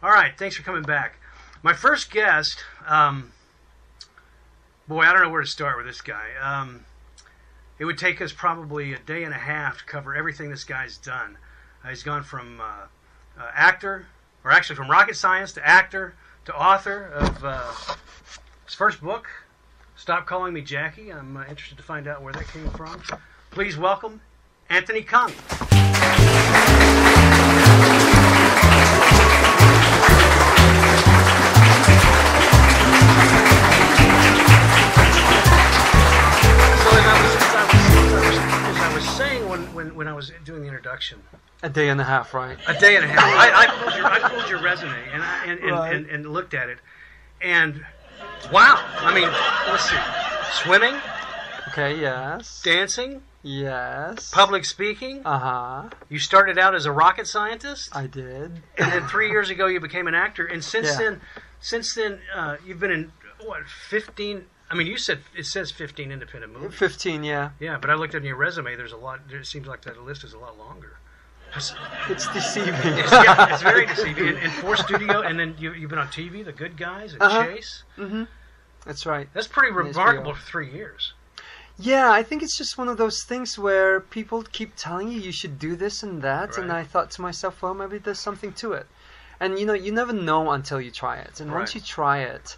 All right, thanks for coming back. My first guest, boy, I don't know where to start with this guy. It would take us probably a day and a half to cover everything this guy's done. He's gone from actor, or actually from rocket science to actor to author of his first book, Stop Calling Me Jackie. I'm interested to find out where that came from. Please welcome Anthony Kung. When I was doing the introduction, a day and a half, right? A day and a half. I pulled your resume and looked at it, and wow! I mean, let's see, swimming. Okay. Yes. Dancing. Yes. Public speaking. You started out as a rocket scientist. I did. And then 3 years ago, you became an actor, and since then, you've been in what 15. I mean, you said it says 15 independent movies. 15, yeah. Yeah, but I looked at your resume. There's a lot. It seems like that list is a lot longer. It's deceiving. It's very deceiving. And 4 studio, and then you've been on TV, The Good Guys, and Chase. Mm-hmm. That's right. That's pretty remarkable for 3 years. Yeah, I think it's just one of those things where people keep telling you should do this and that, and I thought to myself, well, maybe there's something to it. And you never know until you try it. And once you try it,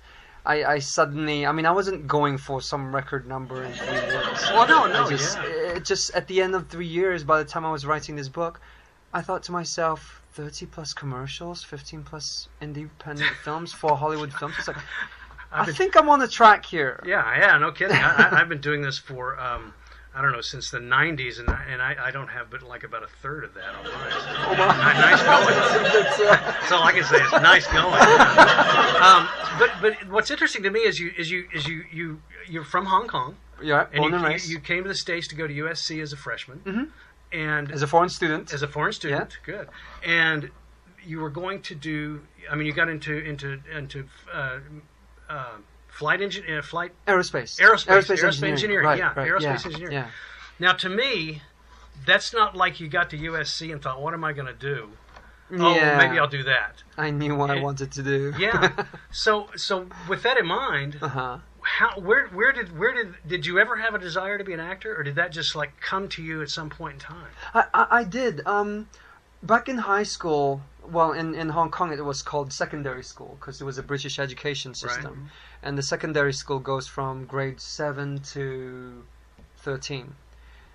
I suddenly, I mean, I wasn't going for some record number in 3 years. Well, no, It just, at the end of 3 years, by the time I was writing this book, I thought to myself, 30 plus commercials, 15 plus independent films, 4 Hollywood films. It's like, I think I'm on the track here. Yeah, no kidding. I've been doing this for, I don't know, since the 90s, and I don't have but like about a third of that on mine. Oh, wow. Nice going. That's all I can say is nice going. But what's interesting to me is you're from Hong Kong. Yeah, born and raised. You came to the States to go to USC as a freshman, and as a foreign student. Good. And you were going to do. I mean, you got into aerospace engineering. Right, aerospace engineering. Yeah. Now, to me, that's not like you got to USC and thought, "What am I going to do?" Yeah. Oh, maybe I'll do that. I knew what I wanted to do. Yeah. So with that in mind, where did you ever have a desire to be an actor, or did that just like come to you at some point in time? I did. Back in high school, well, in Hong Kong it was called secondary school because it was a British education system, and the secondary school goes from grade 7 to 13,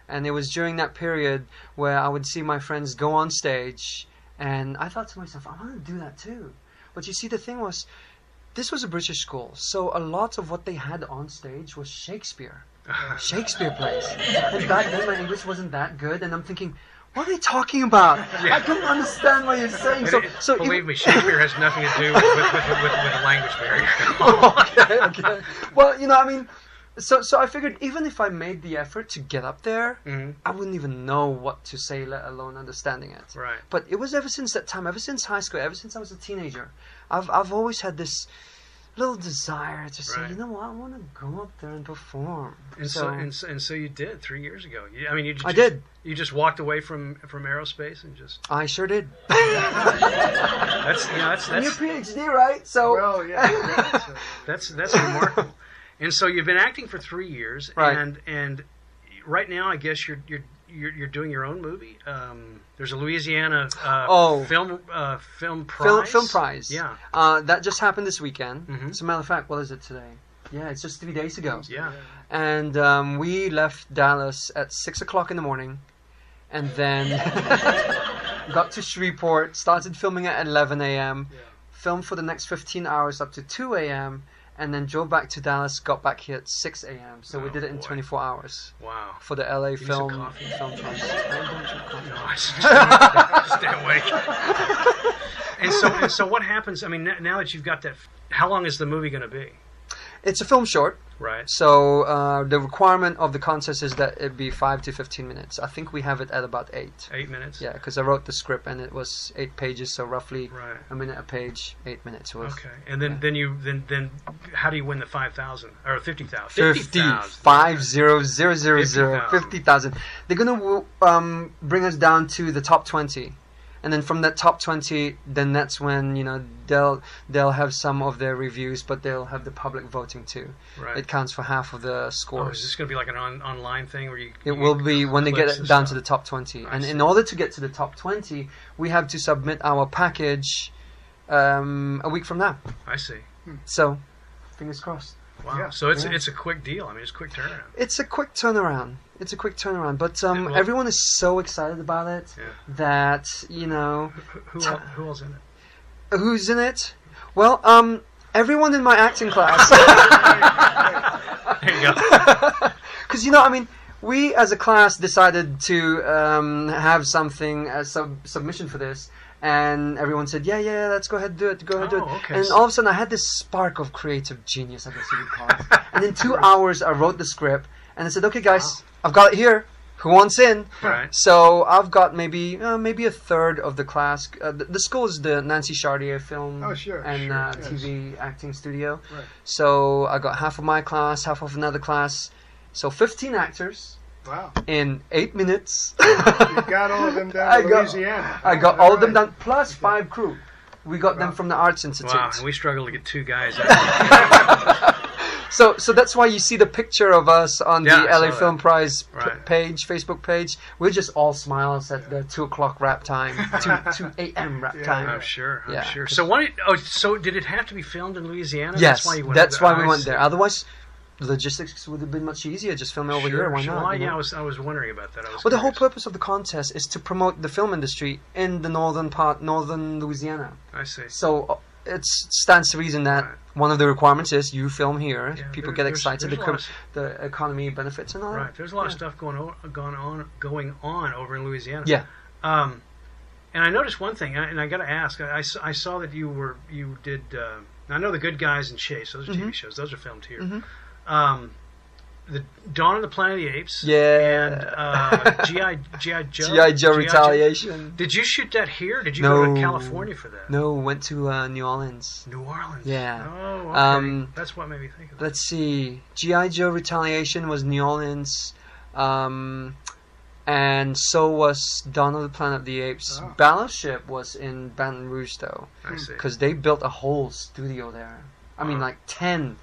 and it was during that period where I would see my friends go on stage. And I thought to myself, I want to do that too. But you see, the thing was, this was a British school, so a lot of what they had on stage was Shakespeare plays. And back then my English wasn't that good, and I'm thinking, what are they talking about? I couldn't understand what you're saying. So believe me, Shakespeare has nothing to do with a language barrier. Okay. Well, I mean, so I figured even if I made the effort to get up there, I wouldn't even know what to say, let alone understanding it. Right. But it was ever since that time, ever since high school, ever since I was a teenager, I've always had this little desire to say, you know what, I want to go up there and perform. And so you did 3 years ago. I mean, I did. You just walked away from aerospace and just. I sure did. That's and your PhD, right? So. Well, yeah. That's remarkable. And so you've been acting for 3 years, and right now I guess you're doing your own movie. There's a Louisiana film prize. Film prize. Yeah. That just happened this weekend. As a matter of fact, what is it today? Yeah, it's just 3 days ago. Yeah. And we left Dallas at 6 o'clock in the morning, and then got to Shreveport, started filming at 11 a.m., filmed for the next 15 hours up to 2 a.m., and then drove back to Dallas, got back here at 6 a.m. So we did it in 24 hours. Wow. For the LA film prize. I don't drink coffee. No, I just stay awake. And so what happens, I mean, now that you've got that, how long is the movie going to be? It's a film short. Right. So the requirement of the contest is that it be 5 to 15 minutes. I think we have it at about 8. 8 minutes? Yeah, because I wrote the script and it was 8 pages, so roughly a minute a page, 8 minutes was. Okay. And then how do you win the 5,000 or 50,000? 50,000. They're gonna bring us down to the top 20. And then from that top 20, then that's when, you know, they'll have some of their reviews, but they'll have the public voting too. Right. It counts for half of the scores. Oh, is this going to be like an online thing where It will be when they get down to the top 20. And in order to get to the top 20, we have to submit our package a week from now. I see. So, fingers crossed. Wow. Yeah. So it's a quick deal. I mean, it's a quick turnaround. It's a quick turnaround. But everyone is so excited about it that, you know... Who else in it? Who's in it? Well, everyone in my acting class. There you go. Because, you know, I mean, we as a class decided to have something as submission for this. And everyone said, yeah, let's go ahead and do it. Okay. And all of a sudden, I had this spark of creative genius, I guess you would call it. And in 2 hours, I wrote the script. And I said, okay, guys, I've got it here. Who wants in? Right. So I've got maybe a third of the class. The school is the Nancy Chartier Film and TV acting studio. Right. So I got half of my class, half of another class. So 15 actors. Wow. In 8 minutes. You got all of them down to Louisiana. I got all of them done, plus 5 crew. We got them from the Arts Institute. Wow, and we struggled to get 2 guys out. So that's why you see the picture of us on the LA Film Prize Facebook page. We're just all smiles at the 2 o'clock wrap time, 2 a.m. wrap time. I'm sure. So did it have to be filmed in Louisiana? Yes, that's why we went there. Otherwise, logistics would have been much easier. Just film it over here. Why not? Well, I was wondering about that. The whole purpose of the contest is to promote the film industry in the northern Louisiana. I see. So it stands to reason that one of the requirements is you film here. Yeah, people get excited. The economy benefits and all that. Right. There's a lot of stuff going on over in Louisiana. Yeah. And I noticed one thing, and I got to ask. I saw that you did. I know The Good Guys and Chase. Those are TV shows. Those are filmed here. Mm-hmm. The Dawn of the Planet of the Apes. Yeah. And G.I. Joe. G.I. Joe Retaliation. Did you shoot that here? Did you go to California for that? No, went to New Orleans. New Orleans. Yeah. Oh, okay. That's what made me think of that. Let's see. G.I. Joe Retaliation was New Orleans. And so was Dawn of the Planet of the Apes. Oh. Battleship was in Baton Rouge, though. I see. Because they built a whole studio there. I mean, like 10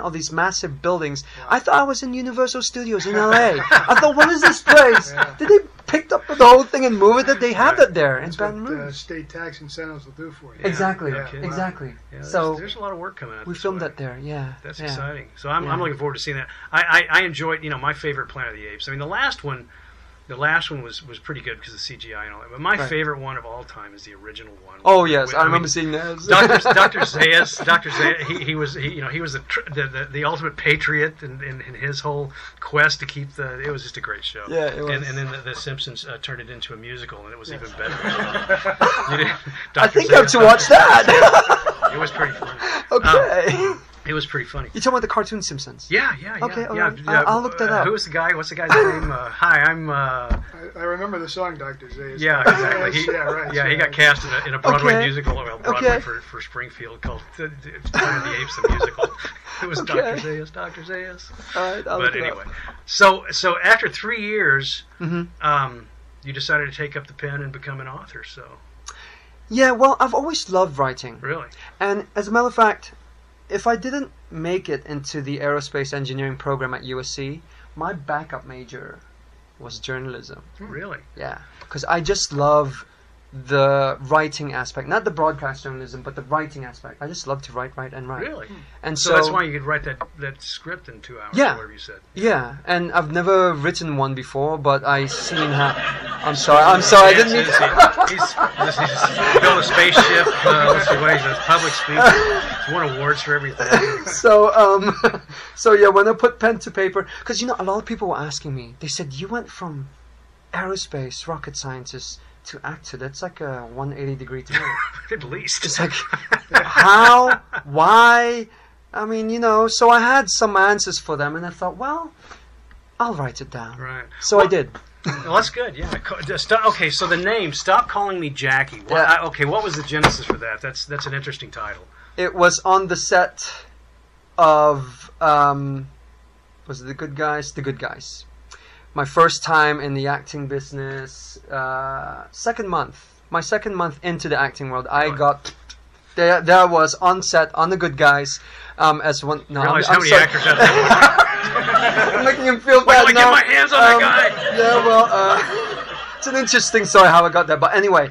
of these massive buildings. Wow. I thought I was in Universal Studios in LA. I thought, what is this place? Yeah. Did they pick up the whole thing and move it? That they have that there in Baton Rouge. State tax incentives will do for you. Exactly. Yeah. Exactly. Yeah, so there's a lot of work coming out. We filmed that there. Yeah. That's exciting. So I'm looking forward to seeing that. I enjoyed, my favorite Planet of the Apes. I mean, the last one was pretty good because of CGI and all that. But my favorite one of all time is the original one. Oh yes, I remember seeing that. Dr. Zaius, he was the ultimate patriot in his whole quest to keep it was just a great show. Yeah, it was. And then the Simpsons turned it into a musical, and it was even better. I think I have to watch that. It was pretty funny. Okay. It was pretty funny. You talking about the cartoon Simpsons? Yeah. Okay, I'll look that up. Who's the guy? What's the guy's name? Hi, I'm. I remember the song Dr. Zaius. Yeah, exactly. He got cast in a Broadway musical, Broadway for Springfield called Planet of the Apes, the musical. It was Dr. Zaius. All right, I'll look it up. So after 3 years, you decided to take up the pen and become an author. So. Yeah, well, I've always loved writing. Really. And as a matter of fact, if I didn't make it into the aerospace engineering program at USC, my backup major was journalism. Really? Yeah, because I just love the writing aspect, not the broadcast journalism, but the writing aspect. I just love to write. Really? And so that's why you could write that script in 2 hours, yeah, or whatever you said. Yeah, and I've never written one before, but I seen how. I'm sorry, I didn't mean to. He's built a spaceship. Let's see what he's a public speaker. He's won awards for everything. So yeah, when I put pen to paper, because a lot of people were asking me. They said, you went from aerospace rocket scientist to actor. That's like a 180-degree turn. At least. It's like, how? Why? I mean, so I had some answers for them, and I thought, well, I'll write it down. Right. So I did. Well, that's good, yeah. Okay, so the name, Stop Calling Me Jackie. What was the genesis for that? That's an interesting title. It was on the set of, was it The Good Guys? The Good Guys. My first time in the acting business, second month. my second month into the acting world, I got there I was on set on The Good Guys as one. No, Realize I'm how many sorry. actors have that? I'm making him feel Wait bad till I now. get my hands on that guy. Yeah, well, it's an interesting story how I got there. But anyway,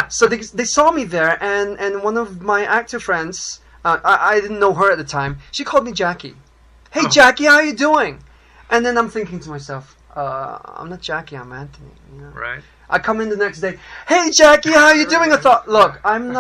so they saw me there, and one of my actor friends, I didn't know her at the time. She called me Jackie. Hey, Jackie, how you doing? And then I'm thinking to myself, I'm not Jackie, I'm Anthony. You know? Right. I come in the next day, hey Jackie, how you doing? I thought, look, I'm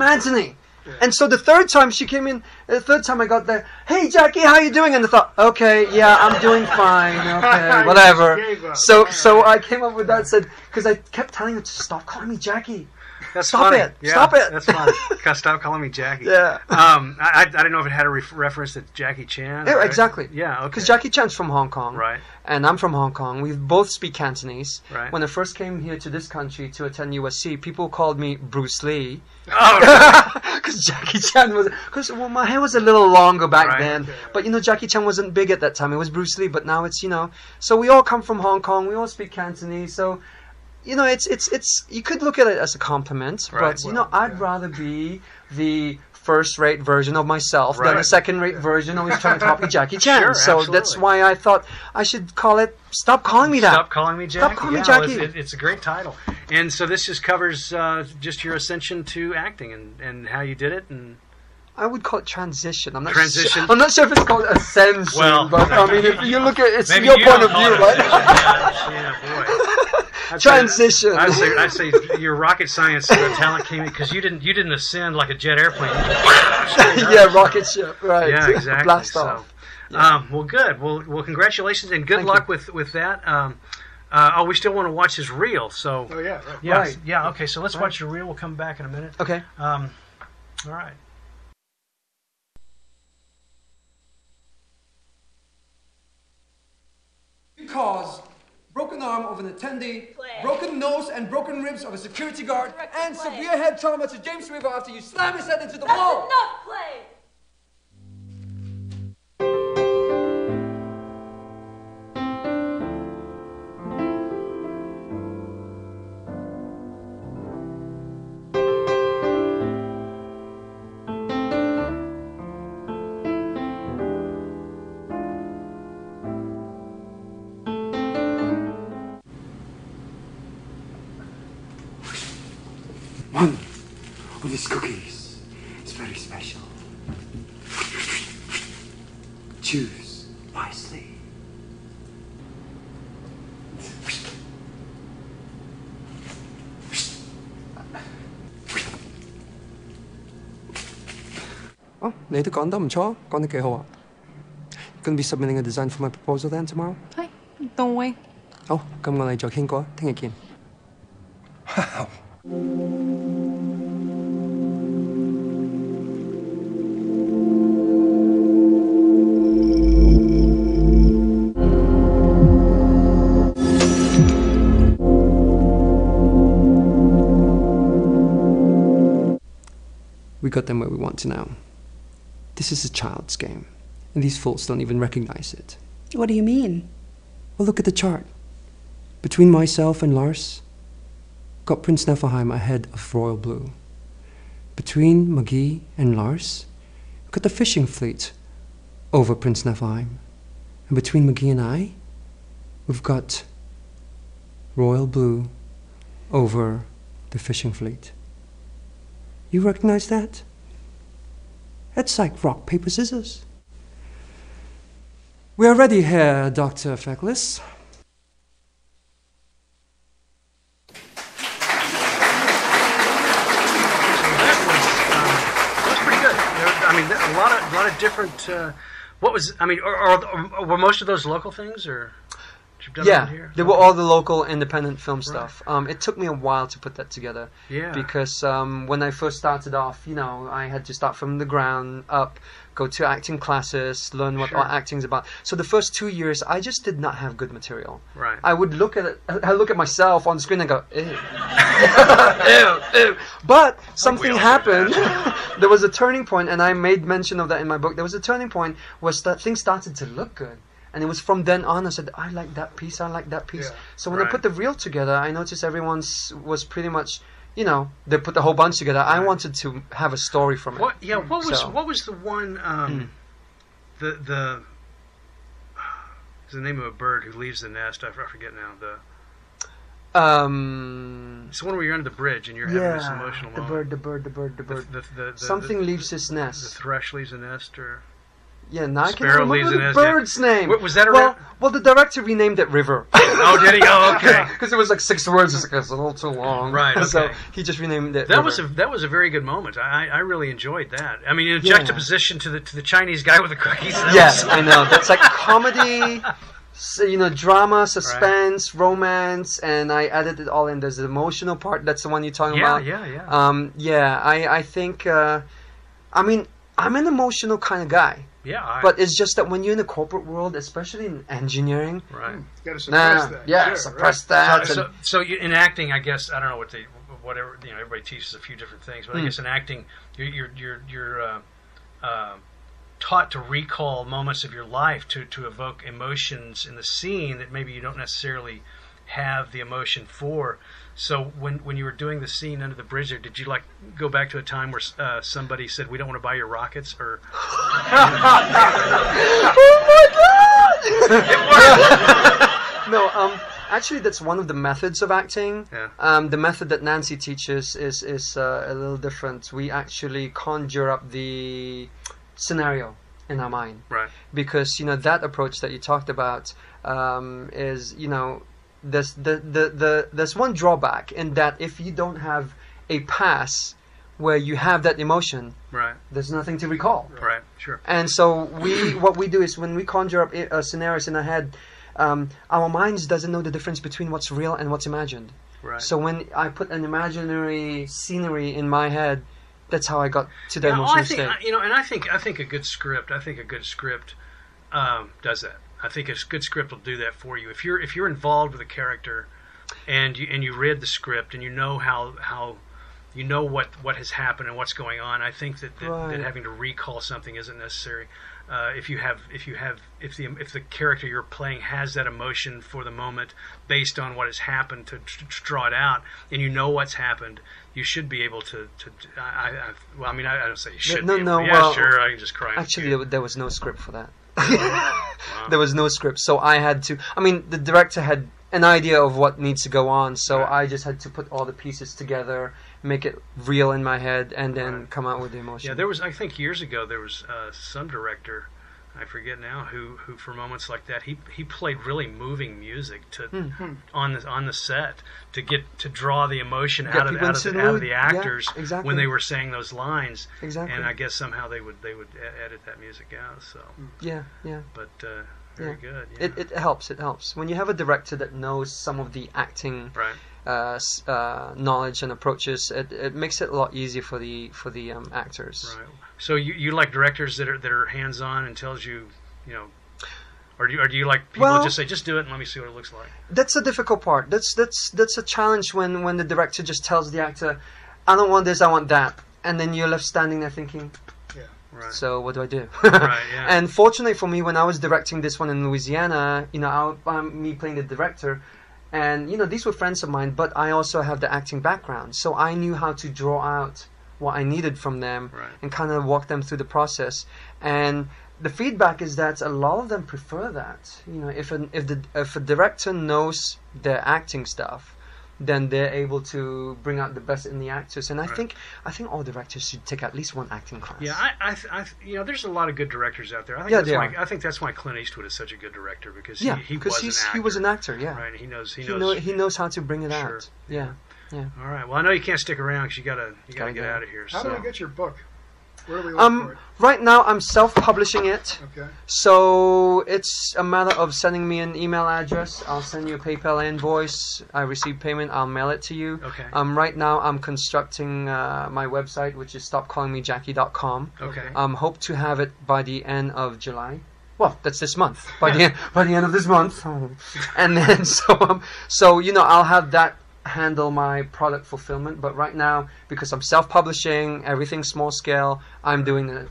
Anthony. Yeah. And so the third time she came in, the third time I got there, hey Jackie, how you doing? And I thought, okay, yeah, I'm doing fine, okay, whatever. So I came up with that, said, because I kept telling her to stop calling me Jackie. That's Stop funny. it! Yeah, Stop it! That's funny. Stop calling me Jackie. Yeah. I didn't know if it had a reference to Jackie Chan. Yeah, right? exactly. Yeah, okay. Because Jackie Chan's from Hong Kong. Right. And I'm from Hong Kong. We both speak Cantonese. Right. When I first came here to this country to attend USC, people called me Bruce Lee. Oh, because Jackie Chan was... Because my hair was a little longer back then. Okay. But, Jackie Chan wasn't big at that time. It was Bruce Lee. But now it's, So we all come from Hong Kong. We all speak Cantonese. So... it's you could look at it as a compliment, right. but I'd rather be the first-rate version of myself than a second-rate version always trying to copy Jackie Chan. Sure, so absolutely. that's why I thought I should call it. Stop calling me that. Stop calling me Jackie. Stop calling me Jackie. Well, it's a great title, and so this just covers just your ascension to acting and how you did it and. I would call it transition. I'm not Transition. I'm not sure if it's called ascension, Well, but I mean, if you look at it's maybe your you point don't of call view, it right? Yeah, boy. Transition. I'd say your rocket science talent came in because you didn't ascend like a jet airplane. Yeah, rocket ship, right? Yeah, exactly. Blast off. Well, good. Well, congratulations and good Thank luck with that. We still want to watch his reel. So. Oh yeah. Right. Yeah. Right. Yeah. Okay. So let's watch your reel. We'll come back in a minute. Okay. All right. Cause broken arm of an attendee, broken nose and broken ribs of a security guard, and severe head trauma to James River after you slam his head into the wall. That's enough play! One of these cookies is very special. Choose wisely. Oh, 你都講得唔錯，講得幾好啊。Gonna be submitting a design for my proposal then tomorrow? 係，當威。好，咁我哋再傾過，聽日見。We got them where we want to now. This is a child's game, and these fools don't even recognize it. What do you mean? Well, look at the chart. Between myself and Lars, got Prince Niflheim ahead of Royal Blue. Between McGee and Lars, got the fishing fleet over Prince Niflheim. And between McGee and I, we've got Royal Blue over the fishing fleet. You recognize that? That's like rock, paper, scissors. We are ready here, Dr. Feckless. That's pretty good. I mean, a lot of different. What was? I mean, or were most of those local things, or? You've done around Yeah, here? they were all the local independent film stuff. It took me a while to put that together. Yeah. Because when I first started off, I had to start from the ground up, go to acting classes, learn what Sure. acting's about. So the first 2 years, I just did not have good material. Right. I would look at it, I look at myself on the screen and go, ew. Ew, ew. But something all do happened. There was a turning point, and I made mention of that in my book. There was a turning point where things started to look good. And it was from then on I said, I like that piece, I like that piece. Yeah. So when I Right. put the reel together, I noticed everyone's was pretty much, you know, they put the whole bunch together. I wanted to have a story from it. What was the one? The is the name of a bird who leaves the nest? I forget now. It's the one where you're under the bridge and you're having this emotional moment. The bird. Something leaves his nest. The thrush leaves the nest, or yeah, now I Sparrow can't remember the nest, bird's name. Was that well, the director renamed it River. Oh, did he? Oh, okay. Because it was like 6 words. It's like, it's a little too long. Right. Okay. So he just renamed it. That River. was a very good moment. I really enjoyed that. I mean, in juxtaposition to the Chinese guy with the cookies. Yes, I know. That's like comedy. You know, drama, suspense, romance, and I added it all in. There's the emotional part. That's the one you're talking about. Yeah. I think. I mean, I'm an emotional kind of guy. Yeah. But it's just that when you're in the corporate world, especially in engineering, you got to suppress that. Yeah, suppress that. So in acting, I guess I don't know whatever everybody teaches a few different things, but I guess in acting, you're taught to recall moments of your life to evoke emotions in the scene that maybe you don't necessarily have the emotion for. So when you were doing the scene under the bridge there, did you like go back to a time where somebody said, "We don't want to buy your rockets"? Or oh my God! No, actually, that's one of the methods of acting. Yeah. The method that Nancy teaches is a little different. We actually conjure up the scenario in our mind, right? Because that approach that you talked about is there's one drawback in that if you don't have a past where you have that emotion, right, there's nothing to recall. Right, sure. And so what we do is when we conjure up scenarios in our head, our minds doesn't know the difference between what's real and what's imagined. Right. So when I put an imaginary scenery in my head, that's how I got to the emotional state. And I think a good script. Does that. I think a good script will do that for you. If you're involved with a character, and you read the script and you know how you know what has happened and what's going on, I think that having to recall something isn't necessary. If the character you're playing has that emotion for the moment based on what has happened to draw it out, and you know what's happened, you should be able to. I don't say you should. Sure, I can just cry. Actually, there was no script for that. Wow. There was no script, so I had to. I mean, the director had an idea of what needs to go on, so I just had to put all the pieces together, make it real in my head, and then come out with the emotion. Yeah, I think years ago there was some director, I forget now, who for moments like that he played really moving music on the set to draw the emotion out of the actors when they were saying those lines. Exactly. And I guess somehow they would edit that music out. So yeah. But very good. Yeah. It helps. It helps when you have a director that knows some of the acting knowledge and approaches. It makes it a lot easier for the actors. Right. So you like directors that are hands on and tells you, or do you like people that just say, just do it and let me see what it looks like? That's a difficult part. That's a challenge when the director just tells the actor, I don't want this, I want that, and then you're left standing there thinking, right. So what do I do? Right, yeah. And fortunately for me, when I was directing this one in Louisiana, me playing the director, and these were friends of mine, but I also have the acting background, so I knew how to draw out what I needed from them and kind of walk them through the process. And the feedback is that a lot of them prefer that. If a director knows their acting stuff, then they're able to bring out the best in the actors. And I think all directors should take at least one acting class. Yeah, there's a lot of good directors out there. I think that's why Clint Eastwood is such a good director, because he was an actor. Yeah, right. He knows how to bring it out. Yeah. Yeah. All right. Well, I know you can't stick around because you gotta get out of here. How do we get your book? Where do we look for it? Right now, I'm self-publishing it. Okay. So it's a matter of sending me an email address. I'll send you a PayPal invoice. I receive payment. I'll mail it to you. Okay. Right now, I'm constructing my website, which is stopcallingmejackie.com. Okay. Hope to have it by the end of July. Well, that's this month. By the end of this month, and then I'll have that handle my product fulfillment. But right now, because I'm self-publishing, everything small scale, I'm doing the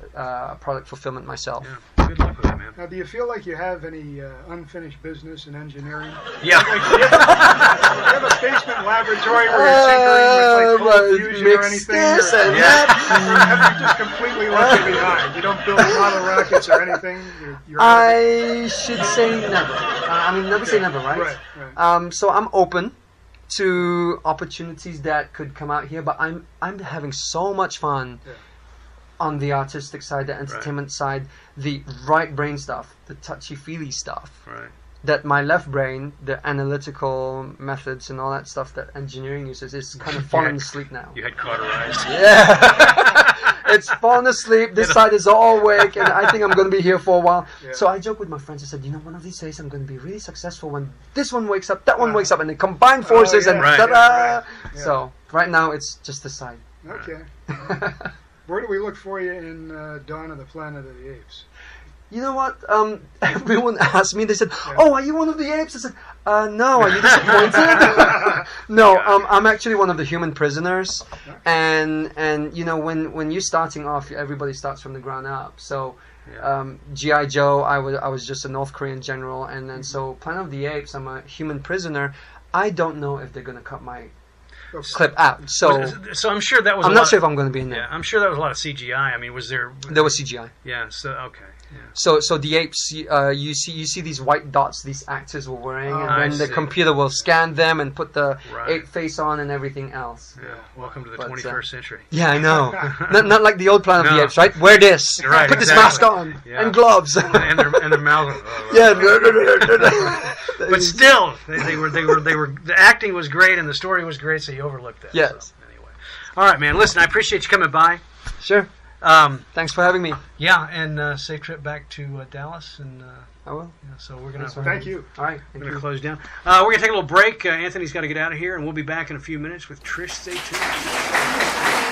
product fulfillment myself. Yeah. Good luck with it. man. Now, do you feel like you have any unfinished business in engineering? Yeah. Like, do you have a basement laboratory where you're tinkering with like cold fusion or anything? Have you just completely left it behind? You don't build model rockets or anything? I should say never. I mean, never say never, right? Right. So I'm open to opportunities that could come out here, but I'm having so much fun on the artistic side, the entertainment side, the right brain stuff, the touchy-feely stuff. Right. That my left brain, the analytical methods and all that stuff that engineering uses, is kind of falling asleep now. You had cauterized. Yeah. It's fallen asleep. This side is all awake, and I think I'm going to be here for a while. Yeah. So I joke with my friends. I said, one of these days I'm going to be really successful when this one wakes up, that one wakes up, and they combine forces and ta-da! Yeah. So right now it's just the side. Okay. Where do we look for you in Dawn of the Planet of the Apes? You know what? Everyone asked me. They said, "Oh, are you one of the apes?" I said, "No." Are you disappointed? No, I'm actually one of the human prisoners. And when you're starting off, everybody starts from the ground up. So, G.I. Joe, I was just a North Korean general, and then so Planet of the Apes, I'm a human prisoner. I don't know if they're gonna cut my clip out. So I'm sure that was. I'm not sure if I'm going to be in there. Yeah, I'm sure that was a lot of CGI. I mean, was there? There was CGI. Yeah. So okay. Yeah. So the apes, you see these white dots these actors were wearing, and then the computer will scan them and put the ape face on and everything else. Yeah. Welcome to the 21st century. Yeah, I know. not like the old Planet of the Apes, right? Wear this. Right, put this mask on and gloves and their mouths. Yeah. But still, they were. The acting was great and the story was great, so you overlooked that. Yes. So, anyway, all right, man. Listen, I appreciate you coming by. Sure. Thanks for having me. Yeah, and safe trip back to Dallas. And I will. Yeah, so we're gonna. Thank you. All right. We're gonna close down. We're gonna take a little break. Anthony's got to get out of here, and we'll be back in a few minutes with Trich Zaitoon.